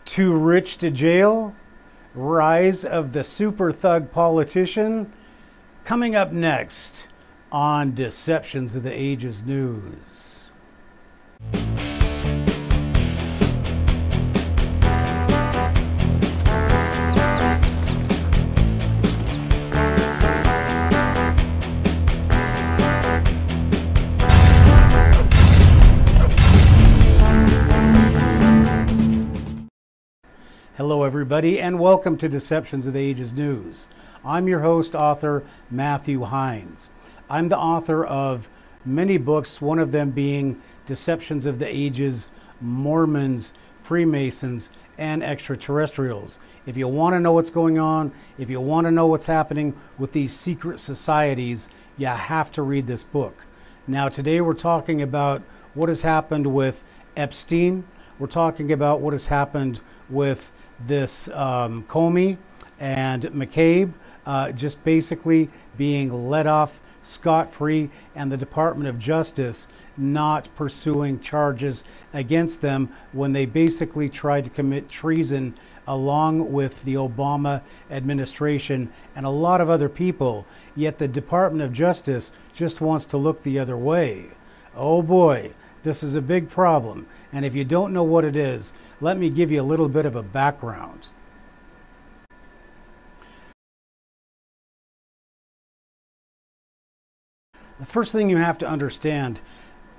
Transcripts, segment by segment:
Too rich to jail? Rise of the super thug politician? Coming up next on Deceptions of the Ages News. Hello everybody, and welcome to Deceptions of the Ages News. I'm your host, author Matthew Hines. I'm the author of many books, one of them being Deceptions of the Ages, Mormons, Freemasons, and Extraterrestrials. If you want to know what's going on, if you want to know what's happening with these secret societies, you have to read this book. Now today we're talking about what has happened with Epstein. We're talking about what has happened with this Comey and McCabe just basically being let off scot-free, and the Department of Justice not pursuing charges against them when they basically tried to commit treason along with the Obama administration and a lot of other people, yet the Department of Justice just wants to look the other way. Oh boy, this is a big problem, and if you don't know what it is, let me give you a little bit of a background. The first thing you have to understand,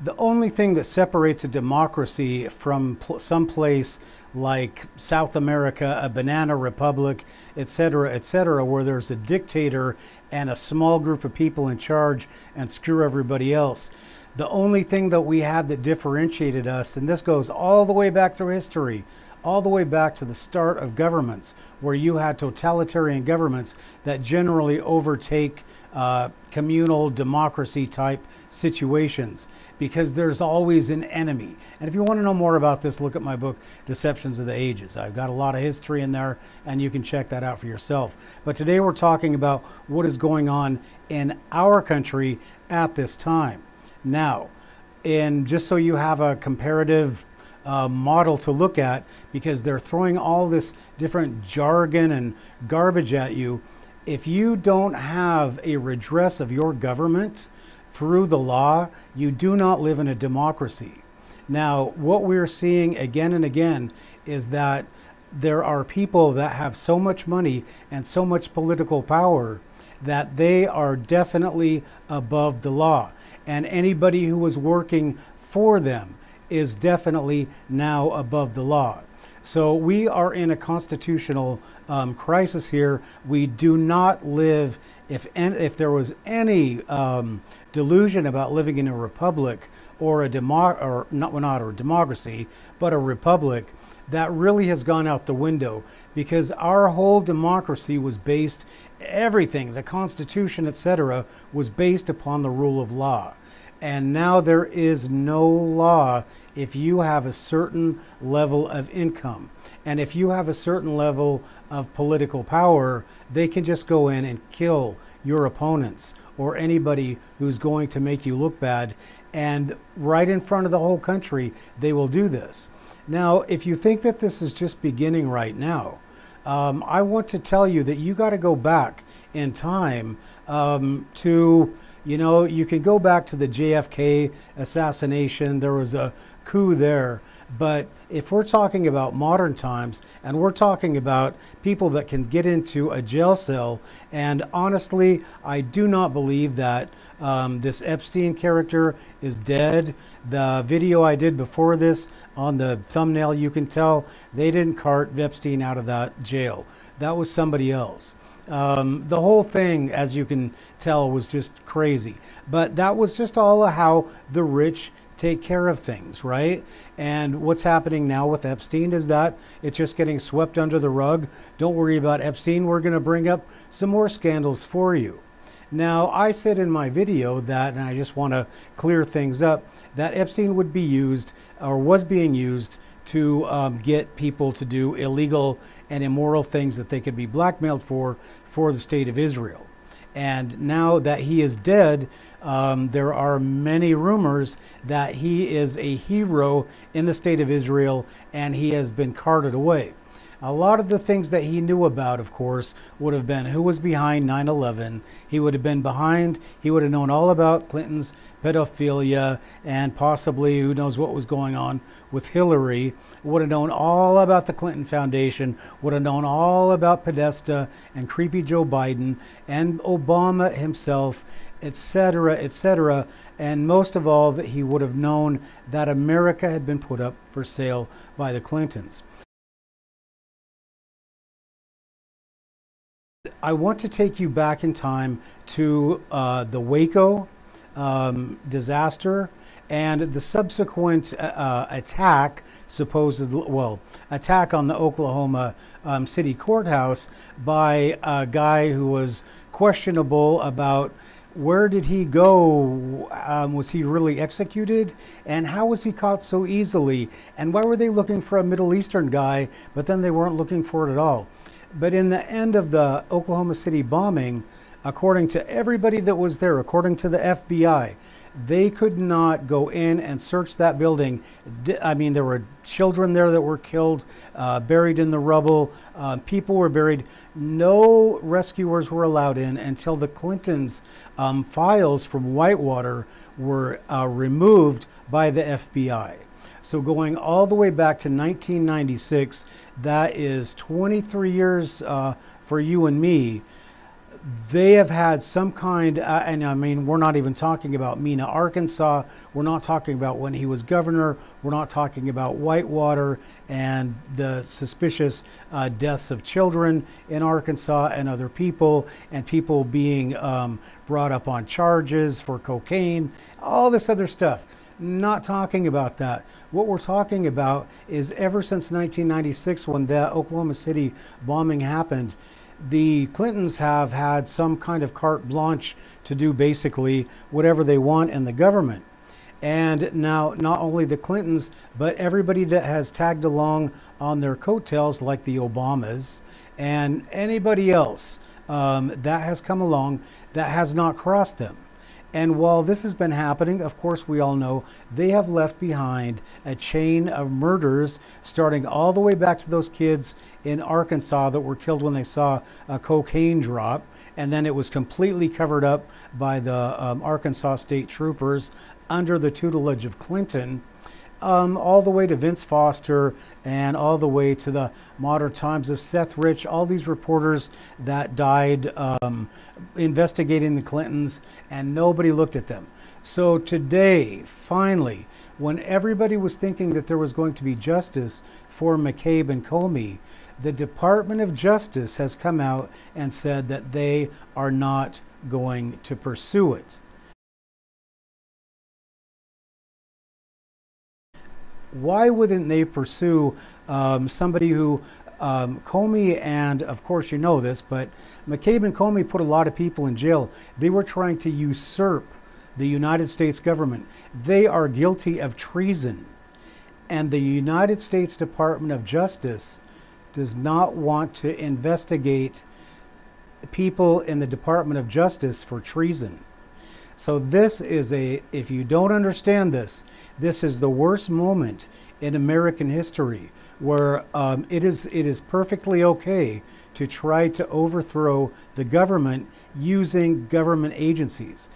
the only thing that separates a democracy from some place like South America, a banana republic, etc., where there's a dictator and a small group of people in charge and screw everybody else, the only thing that we had that differentiated us, and this goes all the way back through history, all the way back to the start of governments, where you had totalitarian governments that generally overtake communal democracy type situations, because there's always an enemy. And if you want to know more about this, look at my book, Deceptions of the Ages. I've got a lot of history in there, and you can check that out for yourself. But today we're talking about what is going on in our country at this time. Now, and just so you have a comparative model to look at, because they're throwing all this different jargon and garbage at you, if you don't have a redress of your government through the law, you do not live in a democracy. Now, what we're seeing again and again is that there are people that have so much money and so much political power that they are definitely above the law. And anybody who was working for them is definitely now above the law. So we are in a constitutional crisis here. We do not live, if there was any delusion about living in a republic or a democracy, but a republic, that really has gone out the window, because our whole democracy was based, everything, the Constitution, etc., was based upon the rule of law. And now there is no law if you have a certain level of income. And if you have a certain level of political power, they can just go in and kill your opponents or anybody who's going to make you look bad. And right in front of the whole country, they will do this. Now, if you think that this is just beginning right now, I want to tell you that you got to go back in time to, you know, you can go back to the JFK assassination. There was a coup there. But if we're talking about modern times, and we're talking about people that can get into a jail cell, and honestly, I do not believe that this Epstein character is dead. The video I did before this, on the thumbnail, you can tell they didn't cart Epstein out of that jail. That was somebody else. The whole thing, as you can tell, was just crazy. But that was just all how the rich take care of things, right? And what's happening now with Epstein is that it's just getting swept under the rug. Don't worry about Epstein. We're going to bring up some more scandals for you. Now, I said in my video that, and I just want to clear things up, that Epstein would be used, or was being used, to get people to do illegal and immoral things that they could be blackmailed for the state of Israel. And now that he is dead, there are many rumors that he is a hero in the state of Israel and he has been carted away. A lot of the things that he knew about, of course, would have been who was behind 9/11. He would have been behind, he would have known all about Clinton's pedophilia and possibly who knows what was going on with Hillary. Would have known all about the Clinton Foundation, would have known all about Podesta and creepy Joe Biden and Obama himself, etc., etc. And most of all, that he would have known that America had been put up for sale by the Clintons. I want to take you back in time to the Waco disaster and the subsequent attack, attack on the Oklahoma City Courthouse by a guy who was questionable about where did he go? Was he really executed? And how was he caught so easily? And why were they looking for a Middle Eastern guy, but then they weren't looking for it at all? But in the end of the Oklahoma City bombing, according to everybody that was there, according to the FBI, they could not go in and search that building. I mean, there were children there that were killed, buried in the rubble. People were buried. No rescuers were allowed in until the Clintons' files from Whitewater were removed by the FBI. So going all the way back to 1996, that is 23 years for you and me. They have had some kind, and I mean, we're not even talking about Mena, Arkansas. We're not talking about when he was governor. We're not talking about Whitewater and the suspicious deaths of children in Arkansas and other people, and people being brought up on charges for cocaine, all this other stuff. Not talking about that. What we're talking about is ever since 1996, when the Oklahoma City bombing happened, the Clintons have had some kind of carte blanche to do basically whatever they want in the government. And now not only the Clintons, but everybody that has tagged along on their coattails, like the Obamas and anybody else that has come along that has not crossed them. And while this has been happening, of course, we all know they have left behind a chain of murders, starting all the way back to those kids in Arkansas that were killed when they saw a cocaine drop. And then it was completely covered up by the Arkansas state troopers under the tutelage of Clinton. All the way to Vince Foster and all the way to the modern times of Seth Rich, all these reporters that died investigating the Clintons, and nobody looked at them. So today, finally, when everybody was thinking that there was going to be justice for McCabe and Comey, the Department of Justice has come out and said that they are not going to pursue it. Why wouldn't they pursue somebody who, Comey, and of course you know this, but McCabe and Comey put a lot of people in jail. They were trying to usurp the United States government. They are guilty of treason. And the United States Department of Justice does not want to investigate people in the Department of Justice for treason. So this is if you don't understand this, this is the worst moment in American history where it is perfectly okay to try to overthrow the government using government agencies.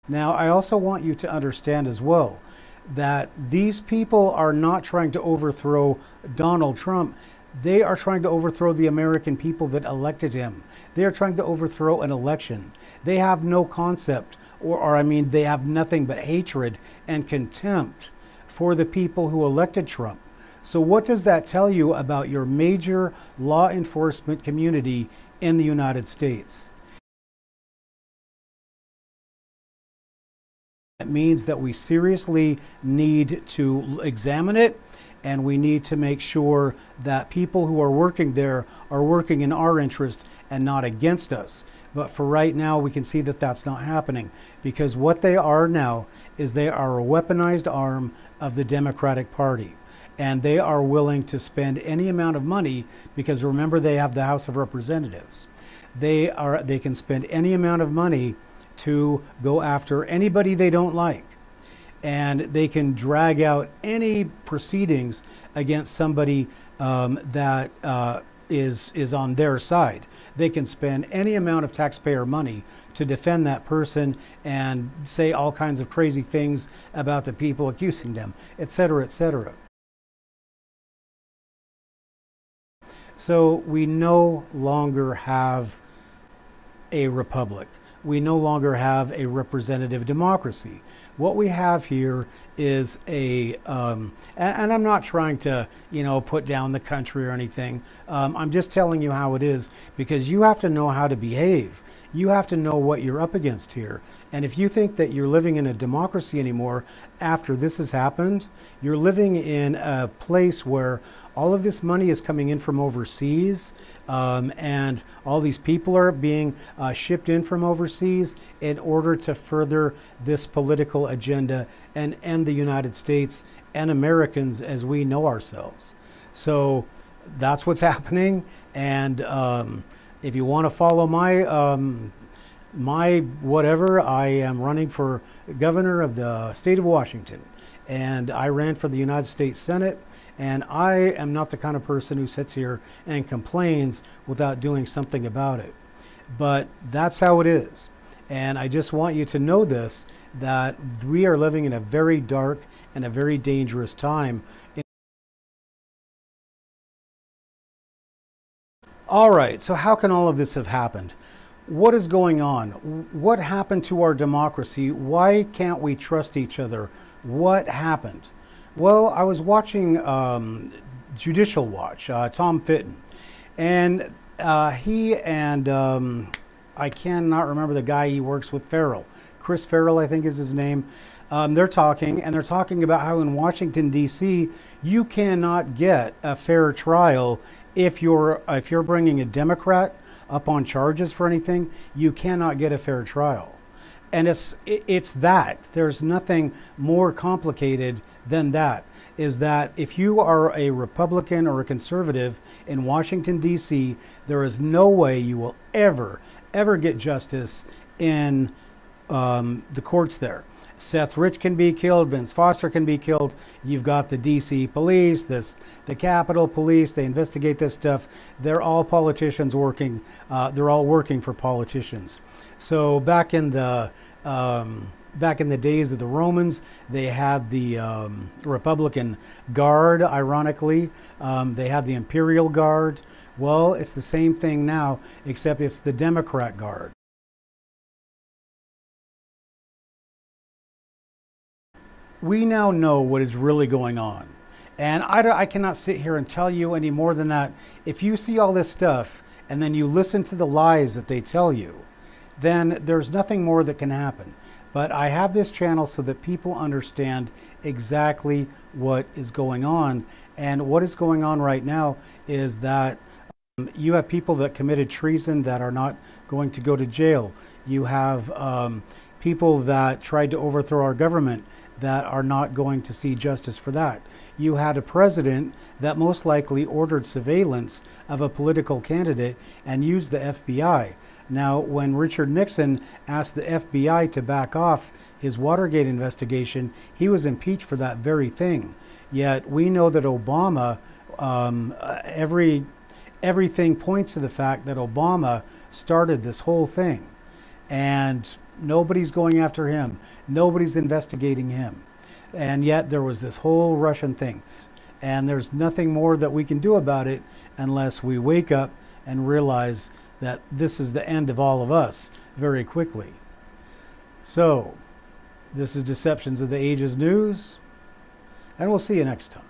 Now, I also want you to understand as well that these people are not trying to overthrow Donald Trump. They are trying to overthrow the American people that elected him. They are trying to overthrow an election. They have no concept, or I mean, they have nothing but hatred and contempt for the people who elected Trump. So what does that tell you about your major law enforcement community in the United States? It means that we seriously need to examine it, and we need to make sure that people who are working there are working in our interest and not against us. But for right now, we can see that that's not happening, because what they are now is they are a weaponized arm of the Democratic Party. and they are willing to spend any amount of money, because remember, they have the House of Representatives. They can spend any amount of money to go after anybody they don't like, and they can drag out any proceedings against somebody that is on their side. They can spend any amount of taxpayer money to defend that person and say all kinds of crazy things about the people accusing them, etc., etc. So we no longer have a republic. We no longer have a representative democracy. What we have here is a, and I'm not trying to, put down the country or anything. I'm just telling you how it is, because you have to know how to behave. You have to know what you're up against here. And if you think that you're living in a democracy anymore after this has happened, you're living in a place where all of this money is coming in from overseas, and all these people are being shipped in from overseas in order to further this political agenda and end the United States and Americans as we know ourselves. So that's what's happening. And if you want to follow my whatever, I am running for governor of the state of Washington, and I ran for the United States Senate. And I am not the kind of person who sits here and complains without doing something about it. But that's how it is. And I just want you to know this, that we are living in a very dark and a very dangerous time. All right, so how can all of this have happened? What is going on? What happened to our democracy? Why can't we trust each other? What happened? Well, I was watching Judicial Watch, Tom Fitton, and he and I cannot remember the guy he works with, Farrell. Chris Farrell, I think is his name. They're talking about how in Washington, D.C., you cannot get a fair trial if you're bringing a Democrat up on charges for anything. You cannot get a fair trial. And it's that. There's nothing more complicated than that. Is that if you are a Republican or a conservative in Washington, D.C., there is no way you will ever get justice in the courts there. Seth Rich can be killed. Vince Foster can be killed. You've got the D.C. police, the Capitol Police. They investigate this stuff. They're all politicians working. They're all working for politicians. So back in the days of the Romans, they had the Republican Guard. Ironically, they had the Imperial Guard. Well, it's the same thing now, except it's the Democrat Guard. We now know what is really going on. And I cannot sit here and tell you any more than that. If you see all this stuff and then you listen to the lies that they tell you, then there's nothing more that can happen. But I have this channel so that people understand exactly what is going on. And what is going on right now is that you have people that committed treason that are not going to go to jail. You have people that tried to overthrow our government that are not going to see justice for that. You had a president that most likely ordered surveillance of a political candidate and used the FBI. Now, when Richard Nixon asked the FBI to back off his Watergate investigation, he was impeached for that very thing. Yet we know that Obama, everything points to the fact that Obama started this whole thing. And nobody's going after him. Nobody's investigating him. And yet there was this whole Russian thing. And there's nothing more that we can do about it unless we wake up and realize that this is the end of all of us very quickly. So, this is Deceptions of the Ages News, and we'll see you next time.